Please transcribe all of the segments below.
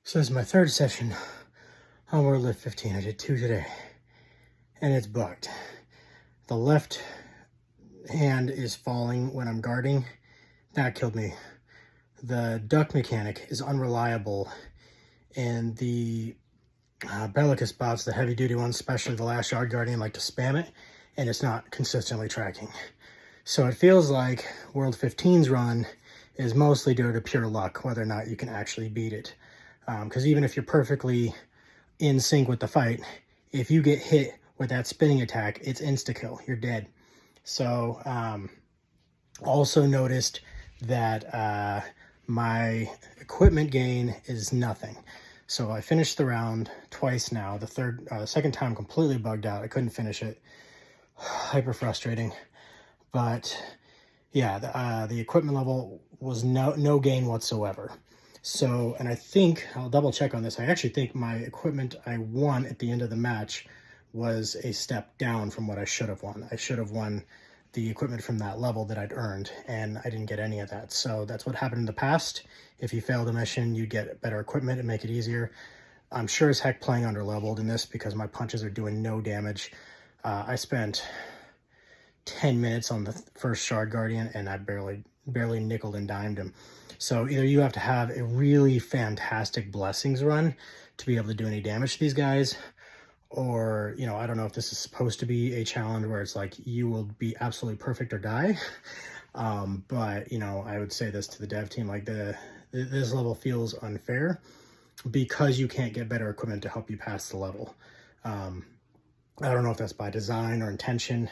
So this is my third session on World Lift 15. I did 2 today, and it's bugged. The left hand is falling when I'm guarding. That killed me. The duck mechanic is unreliable, and the Bellicus bots, the heavy duty ones, especially the last yard guardian, like to spam it, and it's not consistently tracking. So it feels like World 15's run is mostly due to pure luck, whether or not you can actually beat it. Because even if you're perfectly in sync with the fight, if you get hit with that spinning attack, it's insta-kill. You're dead. So also noticed that my equipment gain is nothing. So I finished the round twice now. The second time completely bugged out. I couldn't finish it. Hyper frustrating. But yeah, the equipment level was no gain whatsoever. So, and I think, I'll double check on this, I actually think my equipment I won at the end of the match was a step down from what I should have won. I should have won the equipment from that level that I'd earned, and I didn't get any of that. So that's what happened in the past. If you failed a mission, you'd get better equipment and make it easier. I'm sure as heck playing under leveled in this because my punches are doing no damage. I spent 10 minutes on the first Shard Guardian, and I barely nickeled and dimed him. So either you have to have a really fantastic blessings run to be able to do any damage to these guys, or, you know, I don't know if this is supposed to be a challenge where it's like you will be absolutely perfect or die. But, you know, I would say this to the dev team, like this level feels unfair because you can't get better equipment to help you pass the level. I don't know if that's by design or intention.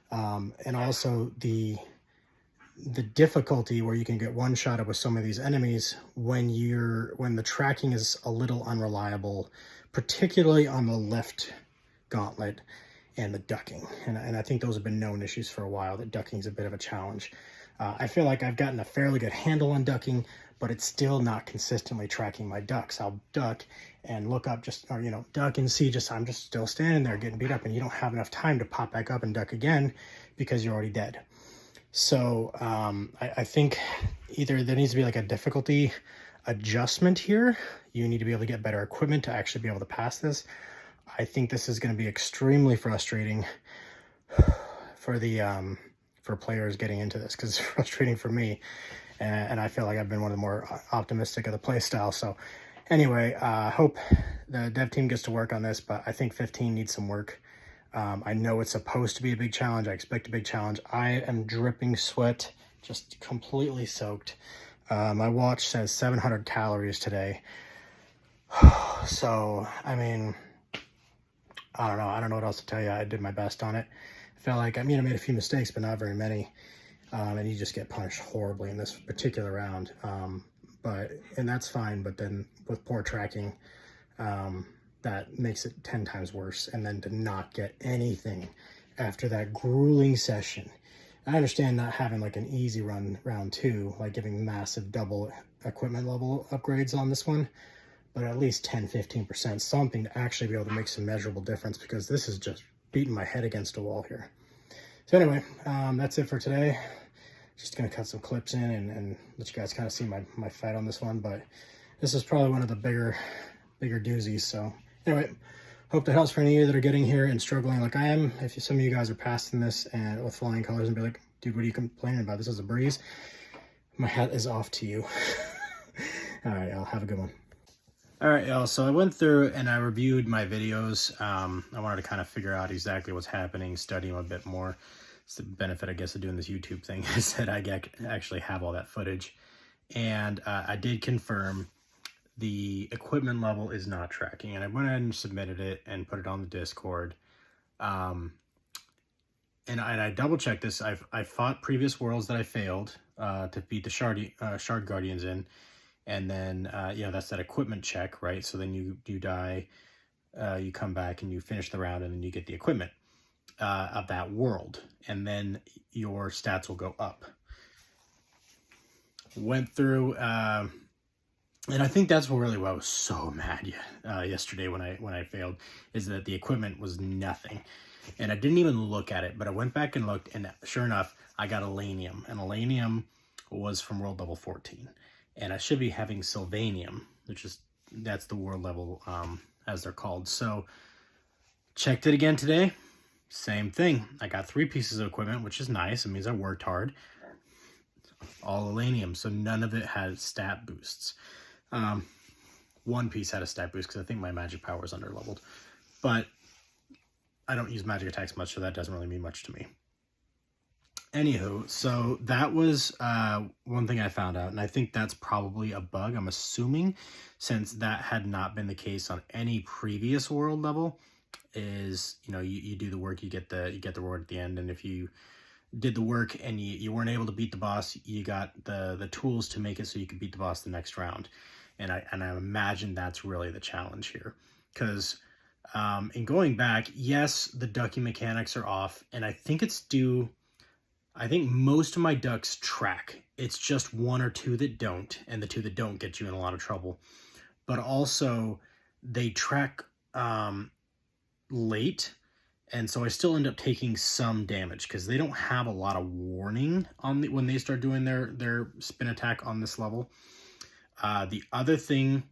And also the difficulty where you can get one-shotted with some of these enemies when the tracking is a little unreliable, particularly on the left gauntlet and the ducking. And I think those have been known issues for a while, that ducking is a bit of a challenge. I feel like I've gotten a fairly good handle on ducking, but it's still not consistently tracking my ducks. I'll duck and look up or, you know, duck and see I'm just still standing there getting beat up, and you don't have enough time to pop back up and duck again because you're already dead. So I think either there needs to be like a difficulty adjustment here. You need to be able to get better equipment to actually be able to pass this. I think this is going to be extremely frustrating for for players getting into this, because it's frustrating for me, and I feel like I've been one of the more optimistic of the play style. So anyway, hope the dev team gets to work on this, but I think 15 needs some work. I know it's supposed to be a big challenge. I expect a big challenge. I am dripping sweat, just completely soaked. My watch says 700 calories today. So, I mean, I don't know. I don't know what else to tell you. I did my best on it. I felt like, I mean, I made a few mistakes, but not very many. And you just get punished horribly in this particular round. And that's fine. But then with poor tracking, that makes it 10 times worse. And then to not get anything after that grueling session. I understand not having like an easy round 2, like giving massive double equipment level upgrades on this one, but at least 10-15%, something to actually be able to make some measurable difference, because this is just beating my head against a wall here. So anyway, that's it for today. Just gonna cut some clips in and let you guys kind of see my fight on this one, but this is probably one of the bigger doozies. So anyway, hope that helps for any of you that are getting here and struggling like I am. If some of you guys are passing this and with flying colors and be like, dude, what are you complaining about? This is a breeze. My hat is off to you. All right, y'all, have a good one. All right, y'all, so I went through and I reviewed my videos. I wanted to kind of figure out exactly what's happening, study them a bit more. It's the benefit, I guess, of doing this YouTube thing is that I actually have all that footage. And I did confirm the equipment level is not tracking, and I went ahead and submitted it and put it on the Discord. And I double checked this. I fought previous worlds that I failed to beat the Shard Guardians in, and then you know, that's that equipment check, right? So then you die, you come back and you finish the round, and then you get the equipment of that world, and then your stats will go up. Went through. And I think that's really why I was so mad yesterday when I failed, is that the equipment was nothing. And I didn't even look at it, but I went back and looked, and sure enough, I got Elenium. And Elenium was from World Level 14. And I should be having Sylvanium, which is that's the world level, as they're called. So checked it again today. Same thing. I got 3 pieces of equipment, which is nice. It means I worked hard. All Elenium, so none of it has stat boosts. One piece had a stat boost because I think my magic power is under leveled. But I don't use magic attacks much, so that doesn't really mean much to me. Anywho, so that was one thing I found out, and I think that's probably a bug, I'm assuming, since that had not been the case on any previous world level. Is, you know, you do the work, you get the reward at the end, and if you did the work and you weren't able to beat the boss, you got the tools to make it so you could beat the boss the next round. And I imagine that's really the challenge here, because in going back, yes, the ducking mechanics are off, and I think it's due. I think most of my ducks track. It's just 1 or 2 that don't, and the 2 that don't get you in a lot of trouble. But also, they track late, and so I still end up taking some damage because they don't have a lot of warning on when they start doing their spin attack on this level. The other thing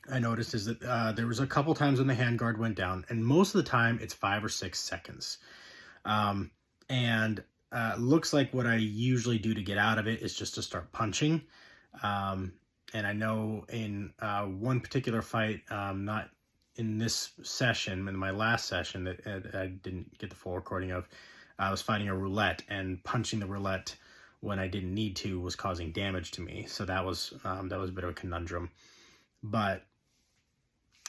I noticed is that there was a couple times when the handguard went down, and most of the time it's 5 or 6 seconds. And looks like what I usually do to get out of it is just to start punching. And I know in one particular fight, not in this session, in my last session that I didn't get the full recording of, I was fighting a roulette, and punching the roulette when I didn't need to was causing damage to me. So that was a bit of a conundrum. But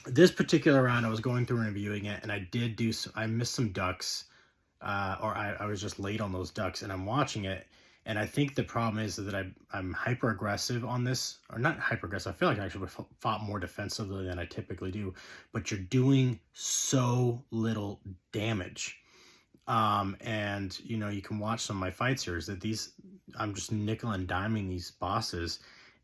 this particular round, I was going through and reviewing it, and I missed some ducks, or I was just late on those ducks, and I'm watching it, and I think the problem is that I'm hyper aggressive on this, or not hyper aggressive. I feel like I actually fought more defensively than I typically do, but you're doing so little damage. And you know, you can watch some of my fights here, is that I'm just nickel and diming these bosses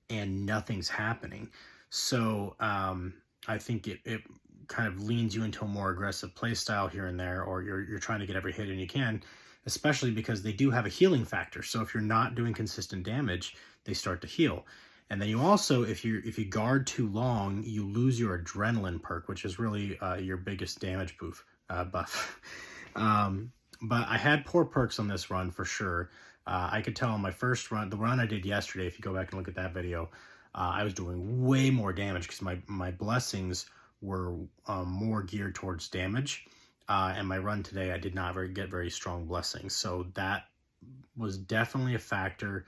and nothing's happening. So I think it kind of leans you into a more aggressive play style here and there, or you're trying to get every hit in you can, especially because they do have a healing factor. So if you're not doing consistent damage, they start to heal. And then you also, if you guard too long, you lose your adrenaline perk, which is really your biggest damage buff. But I had poor perks on this run for sure. I could tell on my first run, the run I did yesterday, if you go back and look at that video, I was doing way more damage because my blessings were more geared towards damage. And my run today, I did not get very strong blessings. So that was definitely a factor.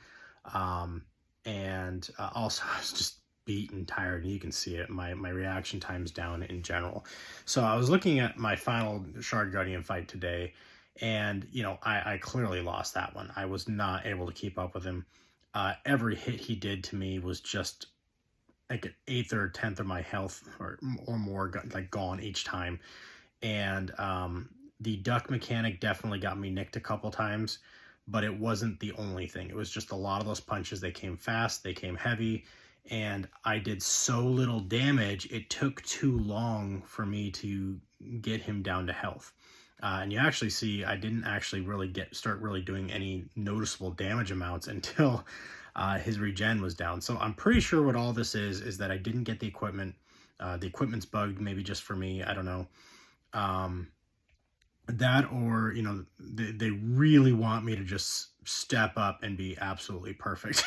And also, I was just beat and tired, and you can see it. My reaction time's down in general. So I was looking at my final Shard Guardian fight today, and you know, I clearly lost that one. I was not able to keep up with him. Every hit he did to me was just like an 1/8 or 1/10 of my health, or more, like gone each time. And the duck mechanic definitely got me nicked a couple times, but it wasn't the only thing. It was just a lot of those punches. They came fast, they came heavy, and I did so little damage, it took too long for me to get him down to health. And you actually see I didn't actually really start doing any noticeable damage amounts until his regen was down. So I'm pretty sure what all this is that I didn't get the equipment. The equipment's bugged, maybe just for me, I don't know. That, or you know, they really want me to just step up and be absolutely perfect.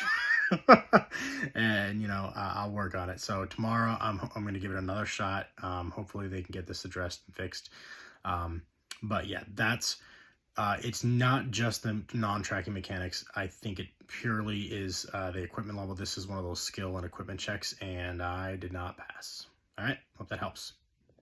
And you know, I'll work on it. So tomorrow I'm going to give it another shot. Hopefully they can get this addressed and fixed. But yeah, that's it's not just the non-tracking mechanics. I think it purely is the equipment level. This is one of those skill and equipment checks, and I did not pass. All right, hope that helps.